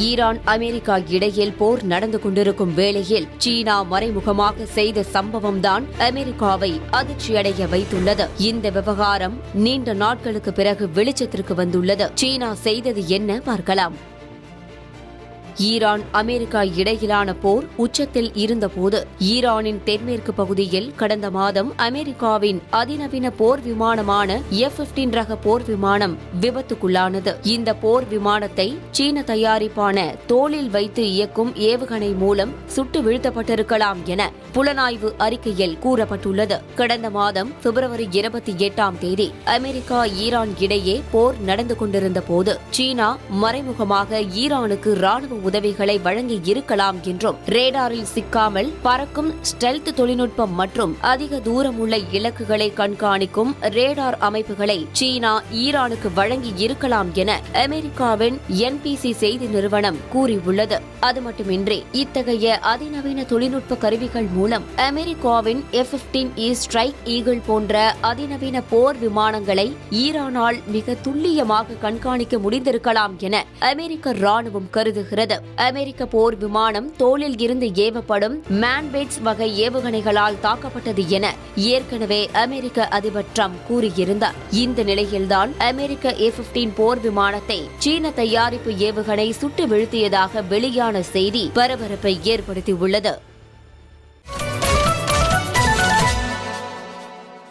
Iran America இடையில் போர் நடந்து கொண்டிருக்கும் வேளையில் சீனா மறைமுகமாக செய்த சம்பவம்தான் அமெரிக்காவை அதிர்ச்சியடைய வைத்துள்ளது. இந்த விவகாரம் நீண்ட நாட்களுக்கு பிறகு வெளிச்சத்திற்கு வந்துள்ளது. சீனா செய்தது என்ன பார்க்கலாம். ஈரான் அமெரிக்கா இடையிலான போர் உச்சத்தில் இருந்தபோது ஈரானின் தென்மேற்கு பகுதியில் கடந்த மாதம் அமெரிக்காவின் அதிநவீன போர் விமானமான F-15 ரக போர் விமானம் விபத்துக்குள்ளானது. இந்த போர் விமானத்தை சீன தயாரிப்பான தோளில் வைத்து இயக்கும் ஏவுகணை மூலம் சுட்டு வீழ்த்தப்பட்டிருக்கலாம் என புலனாய்வு அறிக்கையில் கூறப்பட்டுள்ளது. கடந்த மாதம் பிப்ரவரி 28ஆம் தேதி அமெரிக்கா ஈரான் இடையே போர் நடந்து கொண்டிருந்த போது சீனா மறைமுகமாக ஈரானுக்கு ராணுவ உதவிகளை வழங்கி இருக்கலாம் என்றும் ரேடாரில் சிக்காமல் பறக்கும் ஸ்டெல்த் தொழில்நுட்பம் மற்றும் அதிக தூரம் உள்ள இலக்குகளை கண்காணிக்கும் ரேடார் அமைப்புகளை சீனா ஈரானுக்கு வழங்கி இருக்கலாம் என அமெரிக்காவின் NBC செய்தி நிறுவனம் கூறியுள்ளது. அது மட்டுமின்றி இத்தகைய அதிநவீன தொழில்நுட்ப கருவிகள் மூலம் அமெரிக்காவின் F-15E ஸ்ட்ரைக் ஈகிள் போன்ற அதிநவீன போர் விமானங்களை ஈரானால் மிக துல்லியமாக கண்காணிக்க முடிந்திருக்கலாம் என அமெரிக்க ராணுவம் கருதுகிறது. அமெரிக்க போர் விமானம் தோளில் இருந்து ஏவப்படும் மேன்பேட்ஸ் வகை ஏவுகணைகளால் தாக்கப்பட்டது என ஏற்கனவே அமெரிக்க அதிபர் டிரம்ப் கூறியிருந்தார். இந்த நிலையில்தான் அமெரிக்க F-15 போர் விமானத்தை சீன தயாரிப்பு ஏவுகணை சுட்டு வீழ்த்தியதாக வெளியான செய்தி பரபரப்பை ஏற்படுத்தியுள்ளது.